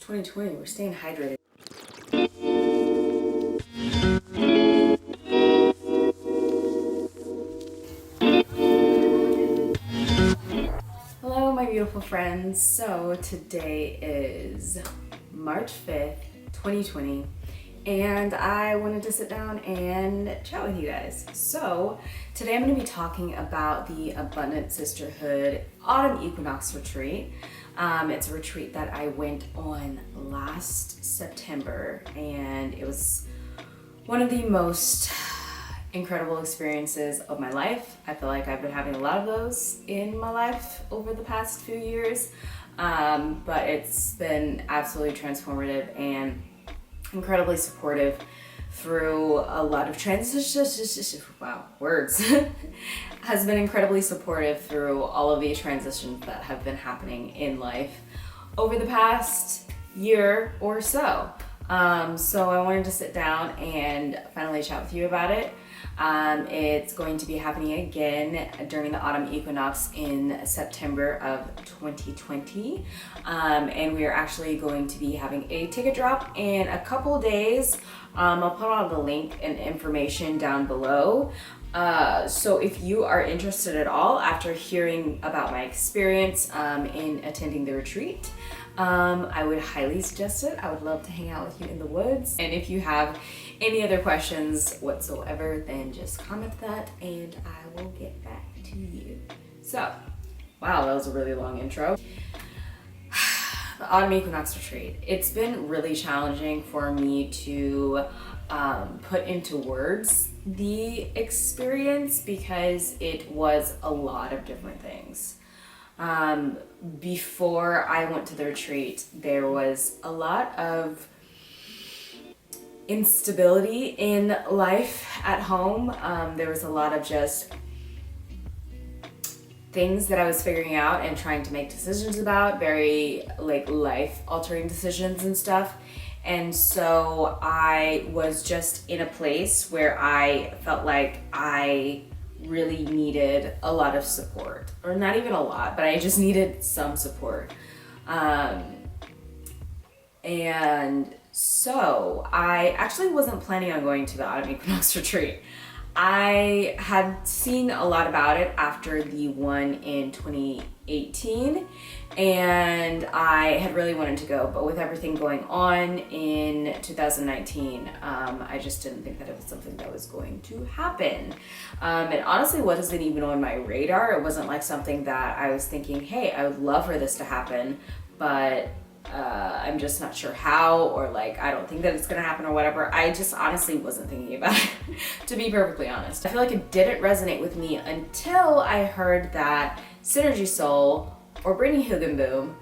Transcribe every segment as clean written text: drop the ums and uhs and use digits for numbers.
2020, we're staying hydrated. Hello, my beautiful friends. So today is March 5th, 2020, and I wanted to sit down and chat with you guys. So today I'm going to be talking about the Abundant Sisterhood Autumn Equinox Retreat. It's a retreat that I went on last September, and it was one of the most incredible experiences of my life. I feel like I've been having a lot of those in my life over the past few years, but it's been absolutely transformative and incredibly supportive through a lot of transitions. Wow, words. Has been incredibly supportive through all of the transitions that have been happening in life over the past year or so. So I wanted to sit down and finally chat with you about it. It's going to be happening again during the autumn equinox in September of 2020. And we are actually going to be having a ticket drop in a couple days. I'll put all the link and information down below. So if you are interested at all after hearing about my experience in attending the retreat, I would highly suggest it. I would love to hang out with you in the woods. And if you have any other questions whatsoever, then just comment that and I will get back to you. So, wow, that was a really long intro. The Autumn Equinox Retreat. It's been really challenging for me to put into words the experience because it was a lot of different things. Before I went to the retreat, there was a lot of instability in life at home. There was a lot of just things that I was figuring out and trying to make decisions about, very like life altering decisions and stuff. And so I was just in a place where I felt like I really needed a lot of support, or not even a lot, but I just needed some support. And so I actually wasn't planning on going to the Autumn Equinox Retreat. I had seen a lot about it after the one in 2018, and I had really wanted to go, but with everything going on in 2019, I just didn't think that it was something that was going to happen. It honestly wasn't even on my radar. It wasn't like something that I was thinking, hey, I would love for this to happen, but I'm just not sure how, or like I don't think that it's gonna happen or whatever. I just honestly wasn't thinking about it, to be perfectly honest. I feel like it didn't resonate with me until I heard that Synergy Soul, or Brittany Hugenboom,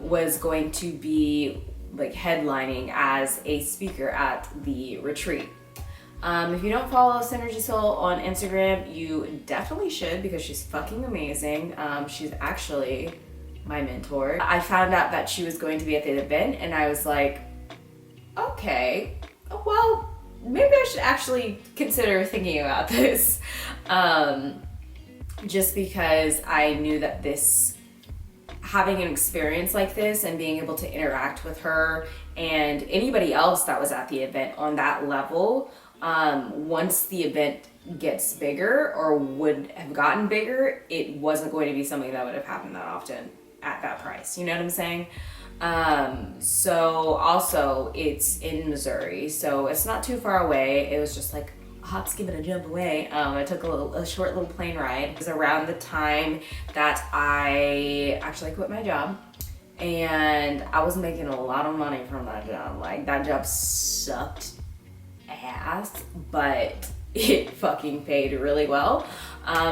was going to be like headlining as a speaker at the retreat. If you don't follow Synergy Soul on Instagram, you definitely should, because she's fucking amazing. She's actually my mentor. I found out that she was going to be at the event and I was like, okay, well, maybe I should actually consider thinking about this. Just because I knew that having an experience like this and being able to interact with her and anybody else that was at the event on that level, once the event gets bigger or would have gotten bigger, it wasn't going to be something that would have happened that often at that price. You know what I'm saying? So also it's in Missouri, so it's not too far away. It was just like a hop, skip, and a jump away. I took a short little plane ride. It was around the time that I actually quit my job, and I was making a lot of money from that job. Like, that job sucked ass, but it fucking paid really well.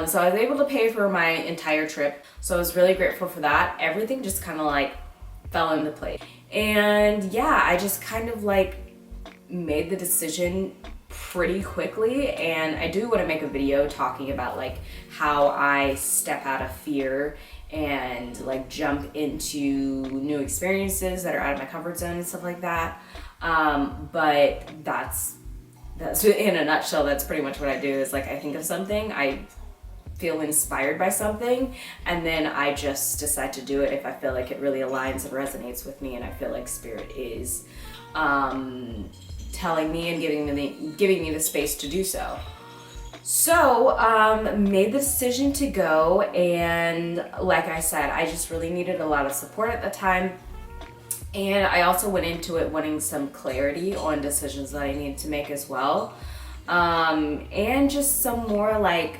So I was able to pay for my entire trip. So I was really grateful for that. Everything just kind of like fell into place. And yeah, I just kind of like made the decision pretty quickly. And I do want to make a video talking about like how I step out of fear and like jump into new experiences that are out of my comfort zone and stuff like that. But that's in a nutshell, that's pretty much what I do. Is like, I think of something, I feel inspired by something, and then I just decide to do it if I feel like it really aligns and resonates with me, and I feel like spirit is telling me and giving me the space to do so. So made the decision to go, and like I said, I just really needed a lot of support at the time. And I also went into it wanting some clarity on decisions that I needed to make as well. And just some more like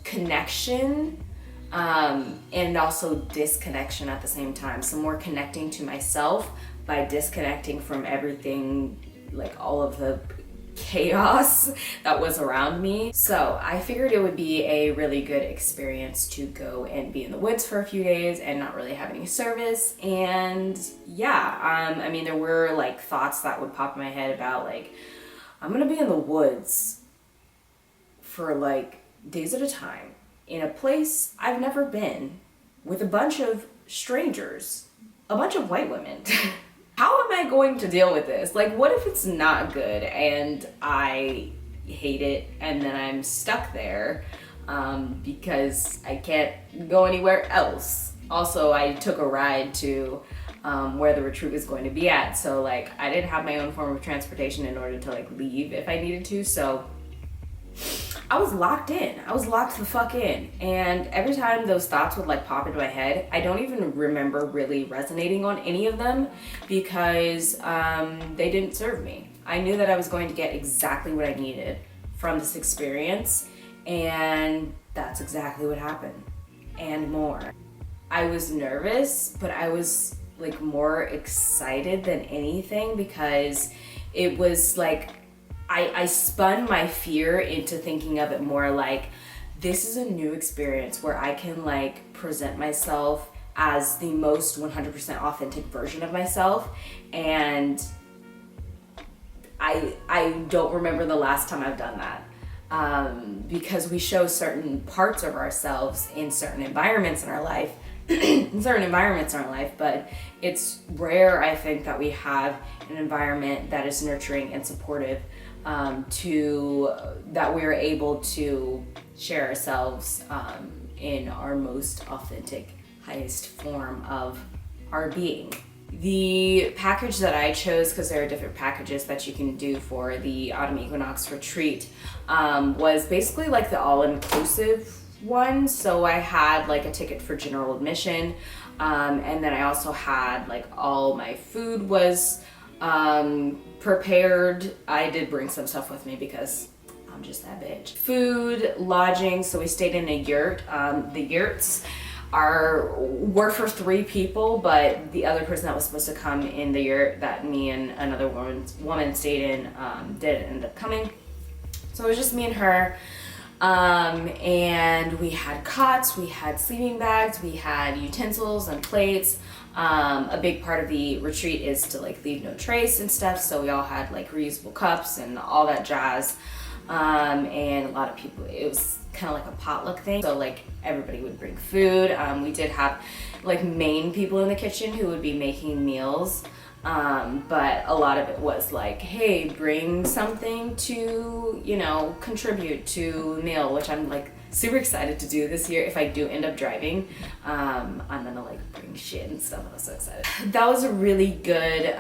connection, and also disconnection at the same time. Some more connecting to myself by disconnecting from everything, like all of the chaos that was around me. So I figured it would be a really good experience to go and be in the woods for a few days and not really have any service. And yeah, I mean, there were like thoughts that would pop in my head about like, I'm gonna be in the woods for like days at a time in a place I've never been with a bunch of strangers, a bunch of white women. How am I going to deal with this? Like, what if it's not good and I hate it and then I'm stuck there because I can't go anywhere else? Also, I took a ride to where the retreat was going to be at. So like, I didn't have my own form of transportation in order to like leave if I needed to. So I was locked in. I was locked the fuck in. And every time those thoughts would like pop into my head, I don't even remember really resonating on any of them because they didn't serve me. I knew that I was going to get exactly what I needed from this experience, and that's exactly what happened and more. I was nervous, but I was like more excited than anything because it was like I spun my fear into thinking of it more like, this is a new experience where I can like present myself as the most 100% authentic version of myself. And I don't remember the last time I've done that, because we show certain parts of ourselves in certain environments in our life, but it's rare, I think, that we have an environment that is nurturing and supportive, that we're able to share ourselves in our most authentic, highest form of our being. The package that I chose, because there are different packages that you can do for the autumn equinox retreat, was basically like the all-inclusive one. So I had like a ticket for general admission, and then I also had like all my food was prepared. I did bring some stuff with me because I'm just that bitch. Food, lodging, so we stayed in a yurt. The yurts were for 3 people, but the other person that was supposed to come in the yurt that me and another woman stayed in didn't end up coming. So it was just me and her. And we had cots, we had sleeping bags, we had utensils and plates. A big part of the retreat is to like leave no trace and stuff, so we all had like reusable cups and all that jazz. And a lot of people, it was kind of like a potluck thing, so like everybody would bring food. We did have like main people in the kitchen who would be making meals, but a lot of it was like, hey, bring something to, you know, contribute to a meal, which I'm like super excited to do this year. If I do end up driving, I'm gonna like bring shit and stuff. I'm so excited. That was a really good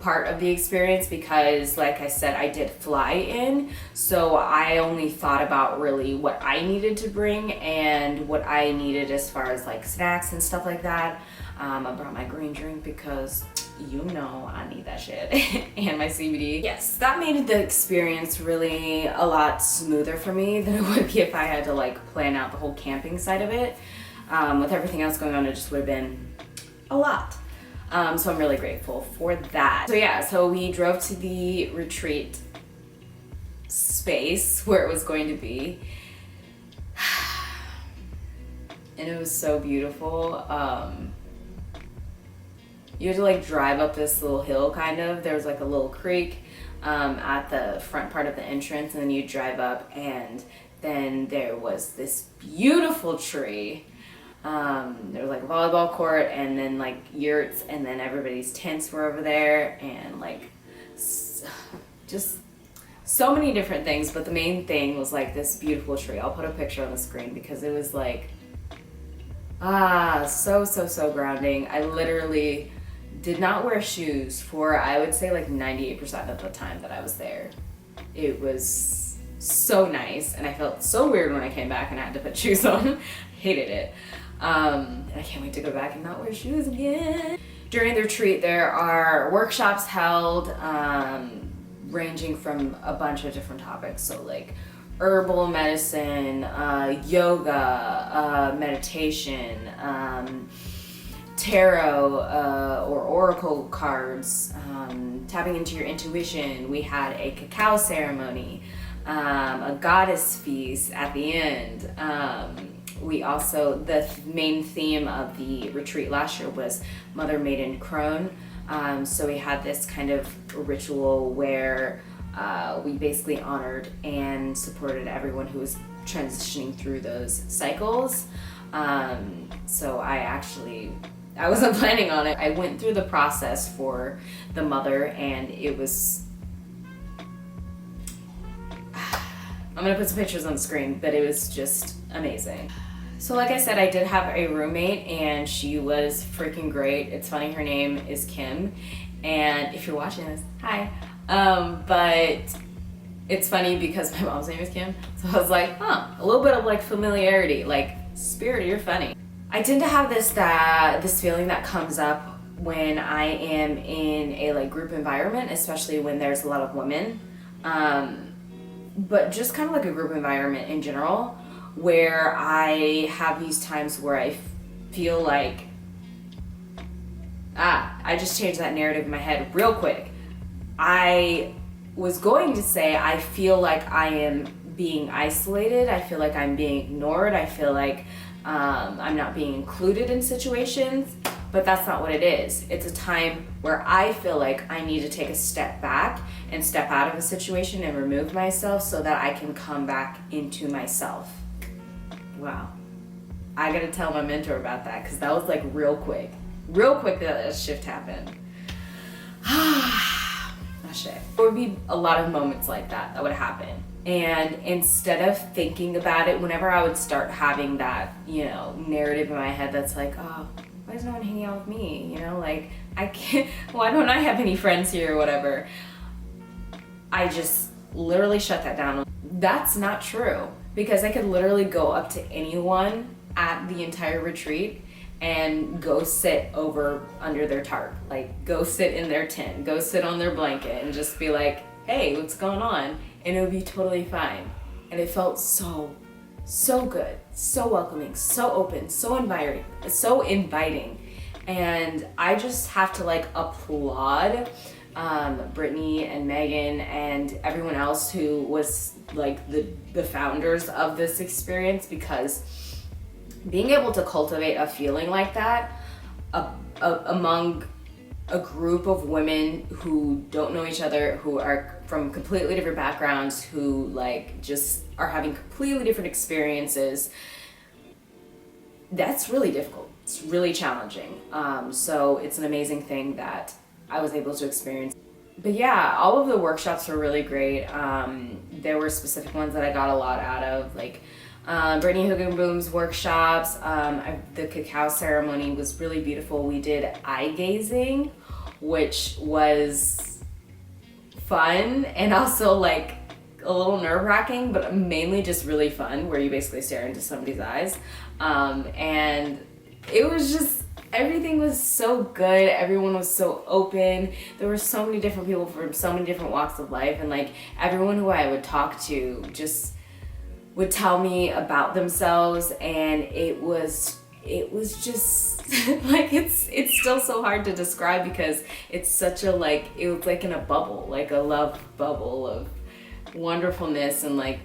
part of the experience because, like I said, I did fly in, so I only thought about really what I needed to bring and what I needed as far as like snacks and stuff like that. I brought my green drink because you know I need that shit and my CBD. Yes, that made the experience really a lot smoother for me than it would be if I had to like plan out the whole camping side of it. With everything else going on, it just would have been a lot. So I'm really grateful for that. So yeah, so we drove to the retreat space where it was going to be. And it was so beautiful. You had to like drive up this little hill kind of. There was like a little creek at the front part of the entrance, and then you drive up, and then there was this beautiful tree. There was like a volleyball court, and then like yurts, and then everybody's tents were over there, and like just so many different things, but the main thing was like this beautiful tree. I'll put a picture on the screen because it was like, so grounding. I literally did not wear shoes for, I would say, like 98% of the time that I was there. It was so nice, and I felt so weird when I came back and I had to put shoes on. Hated it. And I can't wait to go back and not wear shoes again. During the retreat, there are workshops held, ranging from a bunch of different topics. So like herbal medicine, yoga, meditation, tarot or oracle cards, tapping into your intuition. We had a cacao ceremony, a goddess feast at the end. We also, the main theme of the retreat last year was Mother Maiden Crone. So we had this kind of ritual where we basically honored and supported everyone who was transitioning through those cycles. So I wasn't planning on it. I went through the process for the mother, and it was, I'm gonna put some pictures on the screen, but it was just amazing. So like I said, I did have a roommate, and she was freaking great. It's funny, her name is Kim, and if you're watching this, hi. But it's funny because my mom's name is Kim, so I was like, a little bit of like familiarity, like, Spirit, you're funny. I tend to have this feeling that comes up when I am in a like group environment, especially when there's a lot of women, but just kind of like a group environment in general, where I have these times where I feel like, I just changed that narrative in my head real quick. I was going to say I feel like I am being isolated, I feel like I'm being ignored, I feel like I'm not being included in situations, but that's not what it is. It's a time where I feel like I need to take a step back and step out of a situation and remove myself so that I can come back into myself. Wow. I gotta tell my mentor about that, because that was like real quick that shift happened. Shit. There would be a lot of moments like that would happen. And instead of thinking about it, whenever I would start having that, narrative in my head that's like, oh, why is no one hanging out with me? Like, I can't, why don't I have any friends here or whatever? I just literally shut that down. That's not true, because I could literally go up to anyone at the entire retreat and go sit over under their tarp, like go sit in their tent, go sit on their blanket and just be like, hey, what's going on? And it would be totally fine. And it felt so good, so welcoming, so open, so inviting. And I just have to like applaud Brittany and Megan and everyone else who was like the founders of this experience, because being able to cultivate a feeling like that among a group of women who don't know each other, who are from completely different backgrounds, who like just are having completely different experiences, that's really difficult. It's really challenging. So it's an amazing thing that I was able to experience. But yeah, all of the workshops were really great. There were specific ones that I got a lot out of, like Brittany Hoogenboom's workshops. The cacao ceremony was really beautiful. We did eye gazing, which was fun and also like a little nerve-wracking, but mainly just really fun, where you basically stare into somebody's eyes. And it was just, everything was so good. Everyone was so open. There were so many different people from so many different walks of life, and like everyone who I would talk to just would tell me about themselves, and it was just like, it's still so hard to describe, because it's such a like, it was like in a bubble, like a love bubble of wonderfulness, and like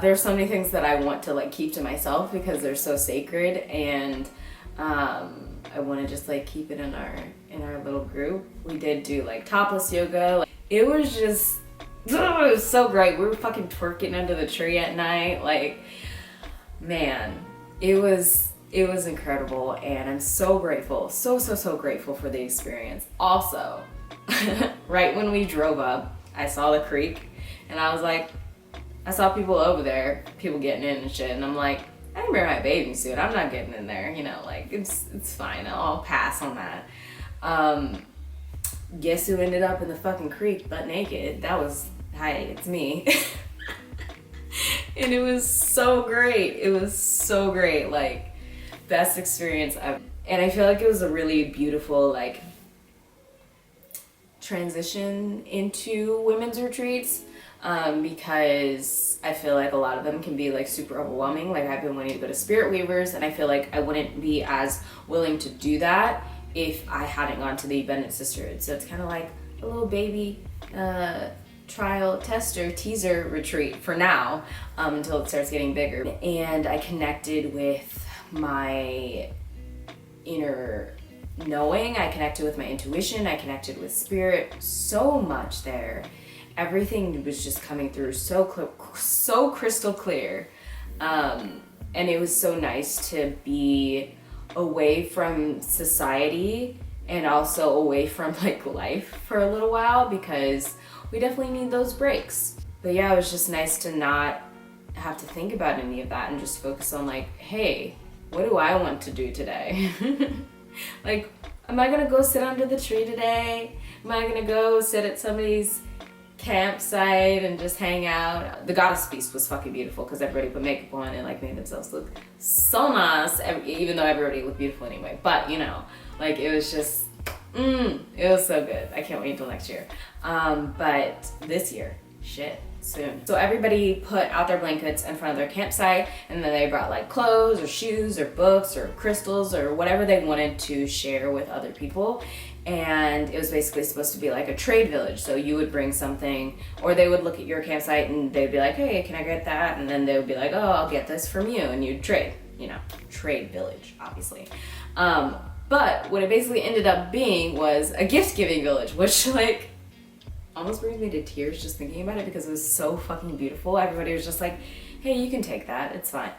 there's so many things that I want to like keep to myself because they're so sacred, and I want to just like keep it in our little group. We did do like topless yoga. Like, it was just, it was so great. We were fucking twerking under the tree at night. Like, man, it was incredible, and I'm so grateful, so grateful for the experience. Also, right when we drove up, I saw the creek, and I was like, I saw people over there, people getting in and shit, and I'm like, I didn't wear my bathing suit. I'm not getting in there, you know, like it's fine. I'll pass on that. Guess who ended up in the fucking creek butt naked? That was, hi, it's me. And it was so great. It was so great. Like, best experience ever. And I feel like it was a really beautiful, like, transition into women's retreats, because I feel like a lot of them can be like super overwhelming. Like, I've been wanting to go to Spirit Weavers, and I feel like I wouldn't be as willing to do that if I hadn't gone to the Abundant Sisterhood. So it's kind of like a little baby trial tester teaser retreat for now, until it starts getting bigger. And I connected with my inner knowing, I connected with my intuition, I connected with spirit so much there. Everything was just coming through so crystal clear, and it was so nice to be away from society and also away from like life for a little while, because we definitely need those breaks. But yeah, it was just nice to not have to think about any of that and just focus on like, hey, what do I want to do today? Like, am I gonna go sit under the tree today? Am I gonna go sit at somebody's campsite and just hang out? The Goddess Feast was fucking beautiful because everybody put makeup on and like made themselves look so nice, even though everybody looked beautiful anyway. But you know, like it was just, it was so good. I can't wait until next year. But this year, shit, soon. So everybody put out their blankets in front of their campsite, and then they brought like clothes or shoes or books or crystals or whatever they wanted to share with other people. And it was basically supposed to be like a trade village. So you would bring something, or they would look at your campsite and they'd be like, hey, can I get that? And then they would be like, oh, I'll get this from you. And you'd trade, you know, trade village, obviously. But what it basically ended up being was a gift giving village, which like almost brings me to tears just thinking about it, because it was so fucking beautiful. Everybody was just like, hey, you can take that, it's fine.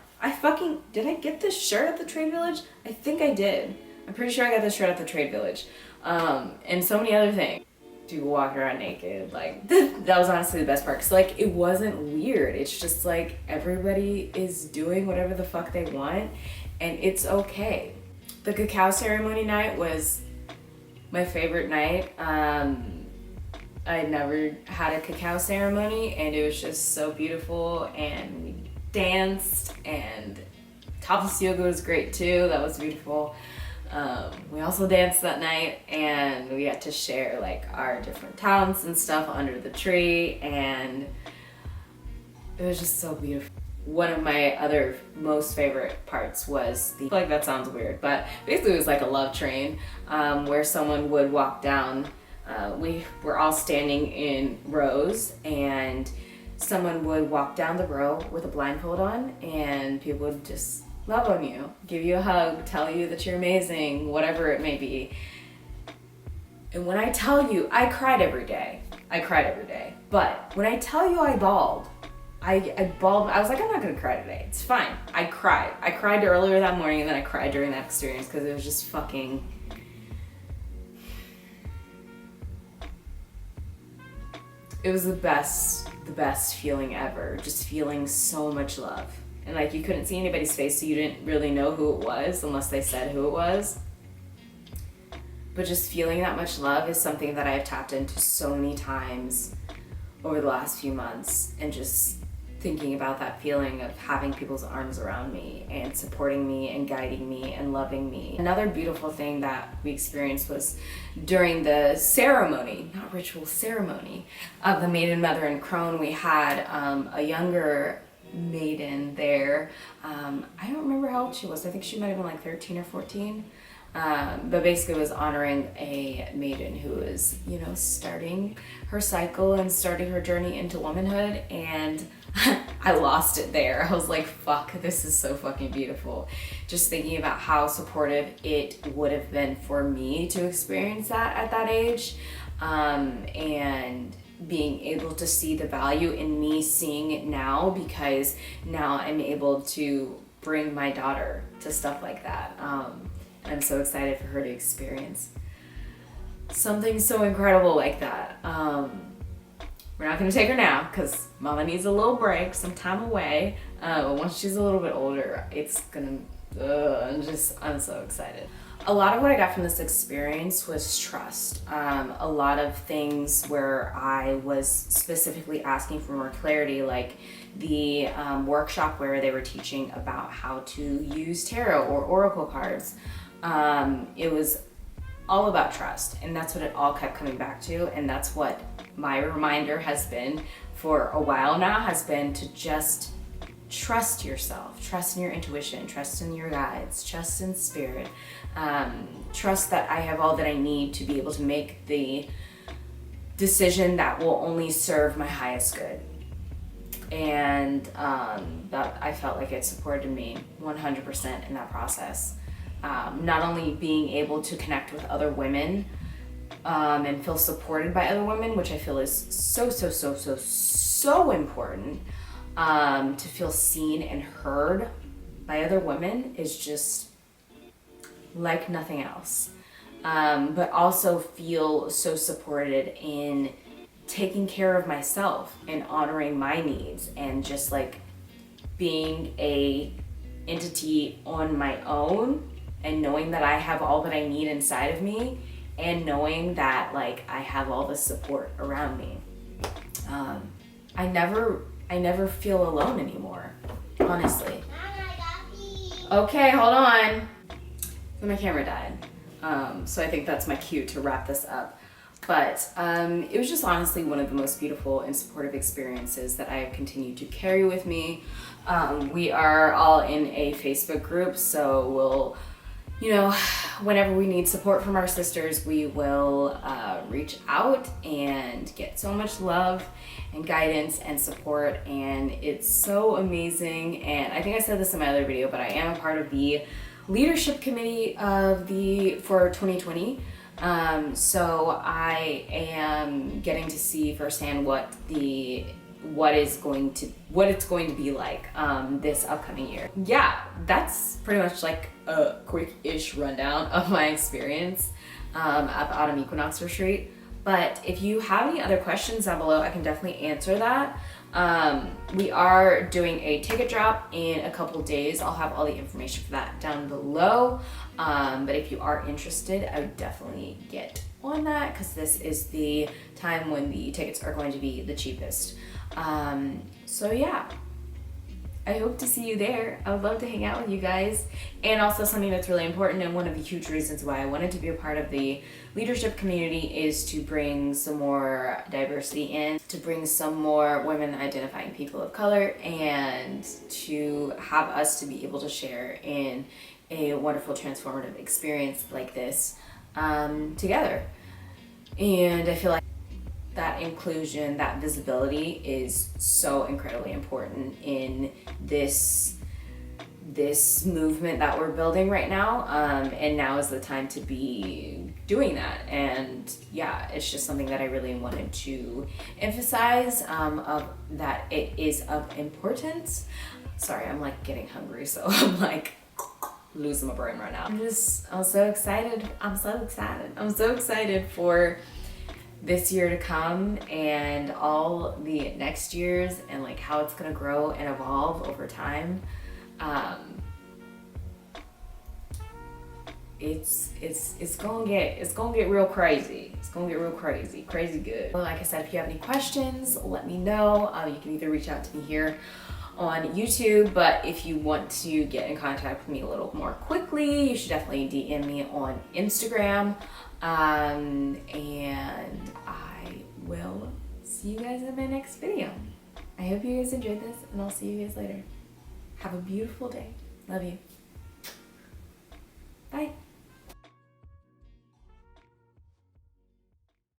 Did I get this shirt at the trade village? I think I did. I'm pretty sure I got this shirt at the trade village. And so many other things. People walking around naked, like that was honestly the best part, because like it wasn't weird. It's just like everybody is doing whatever the fuck they want, and it's okay. The cacao ceremony night was my favorite night. I had never had a cacao ceremony, and it was just so beautiful, and we danced, and topless yoga was great too. That was beautiful. We also danced that night, and we got to share like our different talents and stuff under the tree, and it was just so beautiful. One of my other most favorite parts was like that sounds weird, but basically it was like a love train, where someone would walk down. We were all standing in rows, and someone would walk down the row with a blindfold on, and people would just love on you, give you a hug, tell you that you're amazing, whatever it may be. And when I tell you, I cried every day. But when I tell you I bawled, I bawled. I was like, I'm not gonna cry today. It's fine. I cried. I cried earlier that morning, and then I cried during that experience, because it was just fucking... It was the best feeling ever. Just feeling so much love. And like you couldn't see anybody's face, so you didn't really know who it was unless they said who it was. But just feeling that much love is something that I've tapped into so many times over the last few months, and just thinking about that feeling of having people's arms around me and supporting me and guiding me and loving me. Another beautiful thing that we experienced was during the ceremony, not ritual, ceremony of the Maiden Mother and Crone. We had a younger maiden there. I don't remember how old she was. I think she might have been like 13 or 14. But basically was honoring a maiden who was, you know, starting her cycle and starting her journey into womanhood, and I lost it there. I was like, fuck, this is so fucking beautiful. Just thinking about how supportive it would have been for me to experience that at that age, and being able to see the value in me seeing it now, because now I'm able to bring my daughter to stuff like that. I'm so excited for her to experience something so incredible like that. we're not gonna take her now because Mama needs a little break, some time away. But once she's a little bit older, it's gonna, I'm so excited. A lot of what I got from this experience was trust. A lot of things where I was specifically asking for more clarity, like the workshop where they were teaching about how to use tarot or oracle cards. It was all about trust, and that's what it all kept coming back to, and that's what my reminder has been for a while now, has been to just trust yourself, trust in your intuition, trust in your guides, trust in spirit, trust that I have all that I need to be able to make the decision that will only serve my highest good. And that I felt like it supported me 100% in that process. Not only being able to connect with other women and feel supported by other women, which I feel is so important. To feel seen and heard by other women is just like nothing else. But also feel so supported in taking care of myself and honoring my needs and just like being a entity on my own and knowing that I have all that I need inside of me and knowing that like I have all the support around me. I never feel alone anymore, honestly. Okay, hold on. My camera died. So I think that's my cue to wrap this up. But it was just honestly one of the most beautiful and supportive experiences that I have continued to carry with me. We are all in a Facebook group, so we'll, whenever we need support from our sisters, we will reach out and get so much love and guidance and support, and it's so amazing. And I think I said this in my other video, but I am a part of the leadership committee for 2020. So I am getting to see firsthand what it's going to be like this upcoming year. Yeah, that's pretty much like a quick-ish rundown of my experience at the Autumn Equinox Retreat. But if you have any other questions down below, I can definitely answer that. We are doing a ticket drop in a couple days. I'll have all the information for that down below. But if you are interested, I would definitely get on that because this is the time when the tickets are going to be the cheapest. So yeah, I hope to see you there. I would love to hang out with you guys. And also something that's really important, and one of the huge reasons why I wanted to be a part of the leadership community, is to bring some more diversity in, to bring some more women identifying people of color, and to have us to be able to share in a wonderful transformative experience like this together. And I feel like that inclusion, that visibility is so incredibly important in this movement that we're building right now. And now is the time to be doing that. And yeah, it's just something that I really wanted to emphasize, that it is of importance. Sorry, I'm like getting hungry, so I'm like losing my brain right now. I'm so excited. I'm so excited for this year to come and all the next years, and like how it's gonna grow and evolve over time. It's gonna get real crazy. It's gonna get real crazy good. Well, like I said, if you have any questions, let me know. You can either reach out to me here on YouTube, but if you want to get in contact with me a little more quickly, you should definitely DM me on Instagram. And I will see you guys in my next video. I hope you guys enjoyed this, and I'll see you guys later. Have a beautiful day. Love you.